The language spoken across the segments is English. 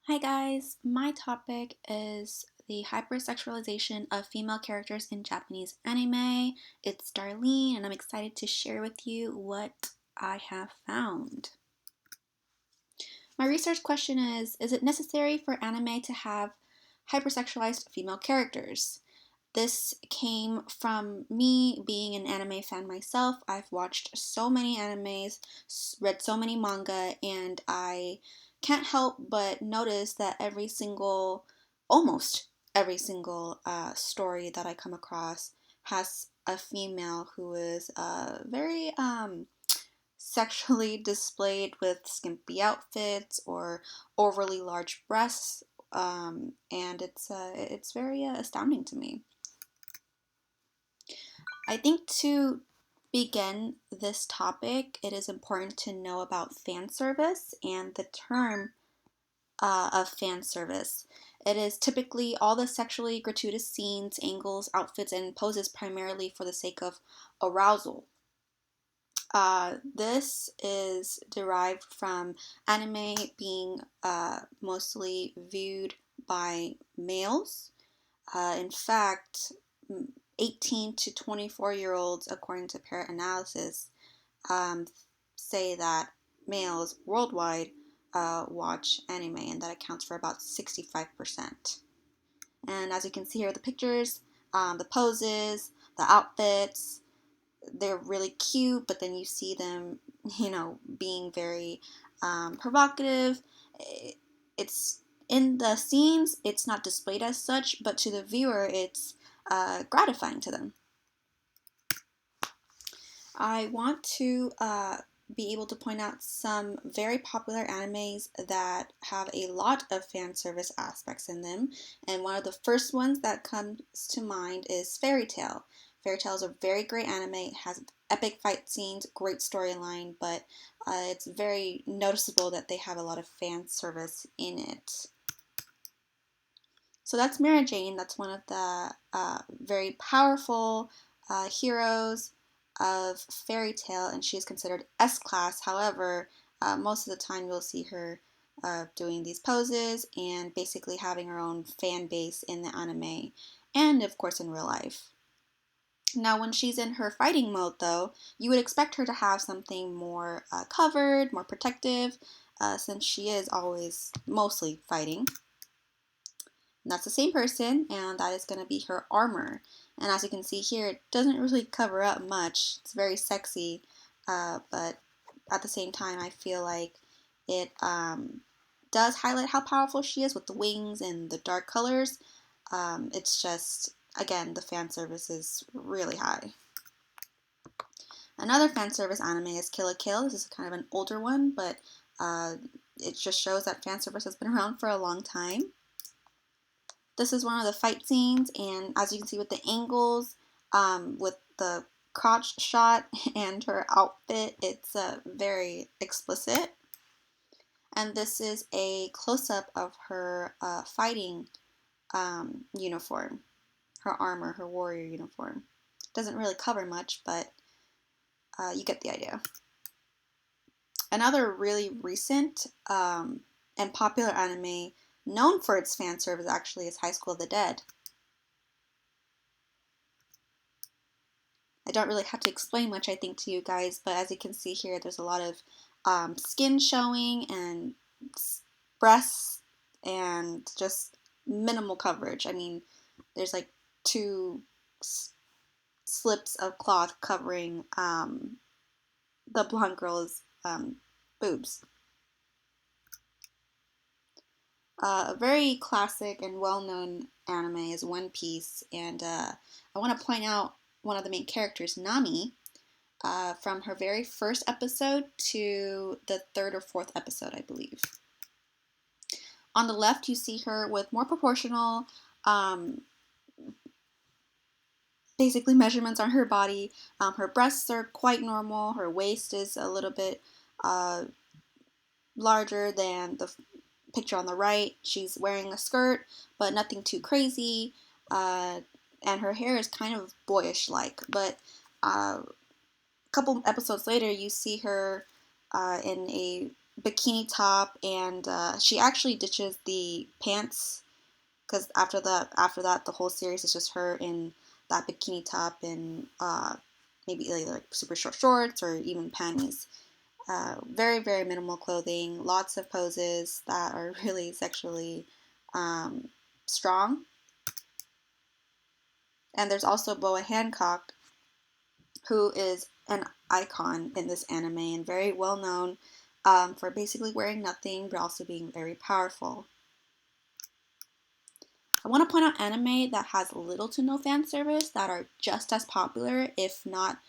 Hi guys, my topic is the hypersexualization of female characters in Japanese anime. It's Darlene and I'm excited to share with you what I have found. My research question is it necessary for anime to have hypersexualized female characters? This came from me being an anime fan myself. I've watched so many animes, read so many manga, and I can't help but notice that almost every single story that I come across has a female who is very sexually displayed with skimpy outfits or overly large breasts, and it's very astounding to me. I think to begin this topic, it is important to know about fan service and the term of fan service. It is typically all the sexually gratuitous scenes, angles, outfits, and poses primarily for the sake of arousal. This is derived from anime being mostly viewed by males. In fact, 18 to 24-year-olds, according to parent analysis, um, say that males worldwide watch anime, and that accounts for about 65%. And as you can see here with the pictures, the poses, the outfits, they're really cute, but then you see them, being very provocative. It's in the scenes, it's not displayed as such, but to the viewer, it's gratifying to them. I want to be able to point out some very popular animes that have a lot of fan service aspects in them. And one of the first ones that comes to mind is Fairy Tail. Fairy Tail is a very great anime. It has epic fight scenes, great storyline, but it's very noticeable that they have a lot of fan service in it. So that's Mara Jane. That's one of the very powerful heroes of Fairy Tail, and she is considered S class. However, most of the time you'll see her doing these poses and basically having her own fan base in the anime and, of course, in real life. Now, when she's in her fighting mode, though, you would expect her to have something more covered, more protective, since she is always mostly fighting. And that's the same person, and that is going to be her armor. And as you can see here, it doesn't really cover up much. It's very sexy, but at the same time, I feel like it does highlight how powerful she is with the wings and the dark colors. It's just, again, the fan service is really high. Another fan service anime is Kill la Kill. This is kind of an older one, but it just shows that fan service has been around for a long time. This is one of the fight scenes, and as you can see with the angles, with the crotch shot and her outfit, it's very explicit. And this is a close-up of her fighting uniform, her armor, her warrior uniform. Doesn't really cover much, but you get the idea. Another really recent and popular anime known for its fan service actually is High School of the Dead. I don't really have to explain much, I think, to you guys, but as you can see here, there's a lot of skin showing and breasts and just minimal coverage. I mean, there's like two slips of cloth covering the blonde girl's boobs. A very classic and well-known anime is One Piece, and I want to point out one of the main characters, Nami, from her very first episode to the third or fourth episode, I believe. On the left, you see her with more proportional, basically measurements on her body. Her breasts are quite normal. Her waist is a little bit larger than the picture on the right. She's wearing a skirt, but nothing too crazy. And her hair is kind of boyish-like, but a couple episodes later, you see her in a bikini top, and she actually ditches the pants because after that, the whole series is just her in that bikini top and maybe like super short shorts or even panties. Very, very minimal clothing, lots of poses that are really sexually um, strong. And there's also Boa Hancock, who is an icon in this anime and very well known for basically wearing nothing but also being very powerful. I want to point out anime that has little to no fan service that are just as popular, if not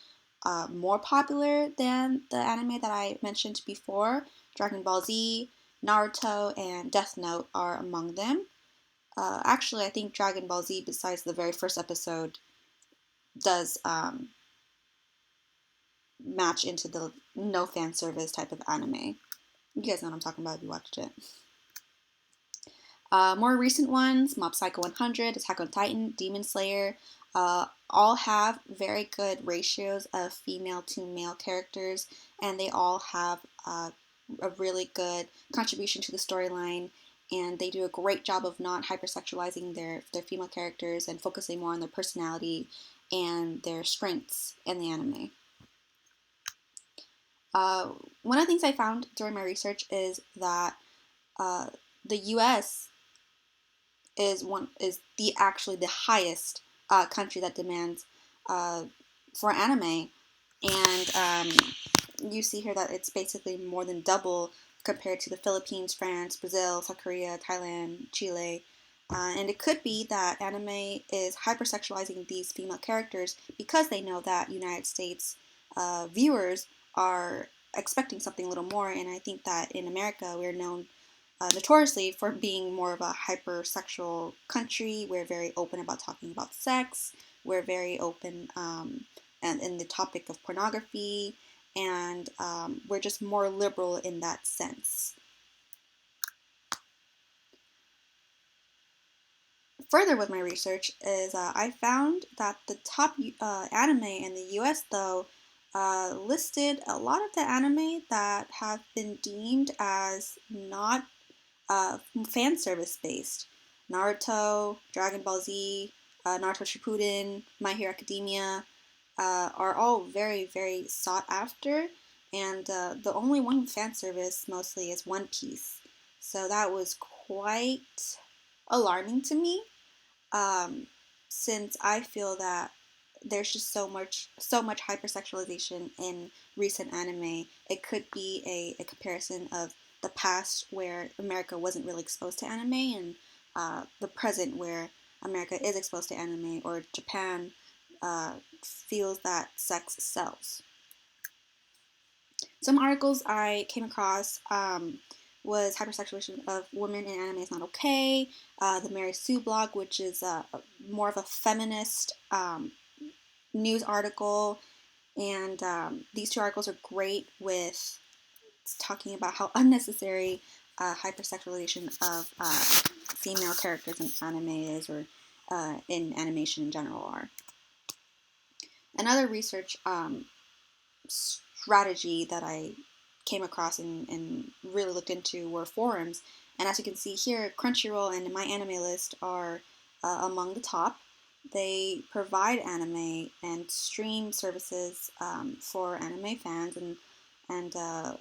more popular than the anime that I mentioned before. Dragon Ball Z, Naruto, and Death Note are among them. Actually, I think Dragon Ball Z, besides the very first episode, does match into the no fan service type of anime. You guys know what I'm talking about if you watched it. More recent ones, Mob Psycho 100, Attack on Titan, Demon Slayer, all have very good ratios of female to male characters, and they all have a really good contribution to the storyline, and they do a great job of not hypersexualizing their female characters and focusing more on their personality and their strengths in the anime. One of the things I found during my research is that the U.S. is the actually the highest country that demands for anime, and you see here that it's basically more than double compared to the Philippines, France, Brazil, South Korea, Thailand, Chile. And it could be that anime is hypersexualizing these female characters because they know that United States viewers are expecting something a little more. And I think that in America, we're known notoriously for being more of a hypersexual country. We're very open about talking about sex. We're very open and in the topic of pornography, and we're just more liberal in that sense. Further with my research is I found that the top anime in the US, though, listed a lot of the anime that have been deemed as not fan service based. Naruto, Dragon Ball Z, Naruto Shippuden, My Hero Academia are all very, very sought after. And the only one with fan service mostly is One Piece. So that was quite alarming to me, um, since I feel that there's just so much hypersexualization in recent anime. It could be a comparison of the past where America wasn't really exposed to anime and the present where America is exposed to anime, or Japan feels that sex sells. Some articles I came across was Hypersexualization of Women in Anime is Not Okay, the Mary Sue blog, which is more of a feminist news article, and these two articles are great with talking about how unnecessary hypersexualization of female characters in anime is, or in animation in general are. Another research strategy that I came across and really looked into were forums. And as you can see here, Crunchyroll and My Anime List are among the top. They provide anime and stream services for anime fans, and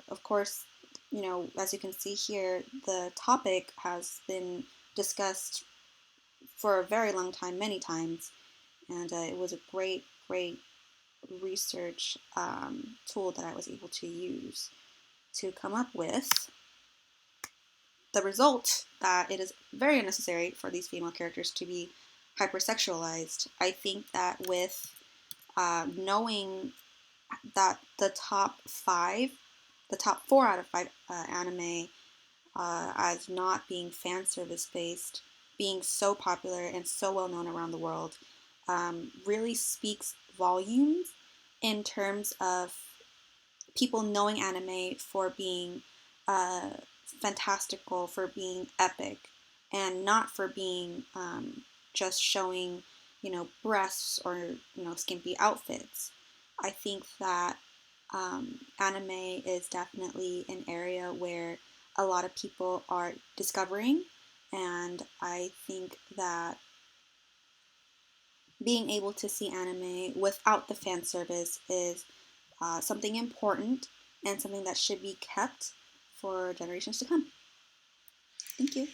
of course, you know, as you can see here, the topic has been discussed for a very long time, many times, and it was a great, great research tool that I was able to use to come up with the result that it is very unnecessary for these female characters to be hypersexualized. I think that with knowing that the top 4 out of 5 anime as not being fan service based, being so popular and so well known around the world, really speaks volumes in terms of people knowing anime for being uh, fantastical, for being epic, and not for being just showing, breasts or skimpy outfits. I think that Anime is definitely an area where a lot of people are discovering, and I think that being able to see anime without the fan service is something important and something that should be kept for generations to come. Thank you.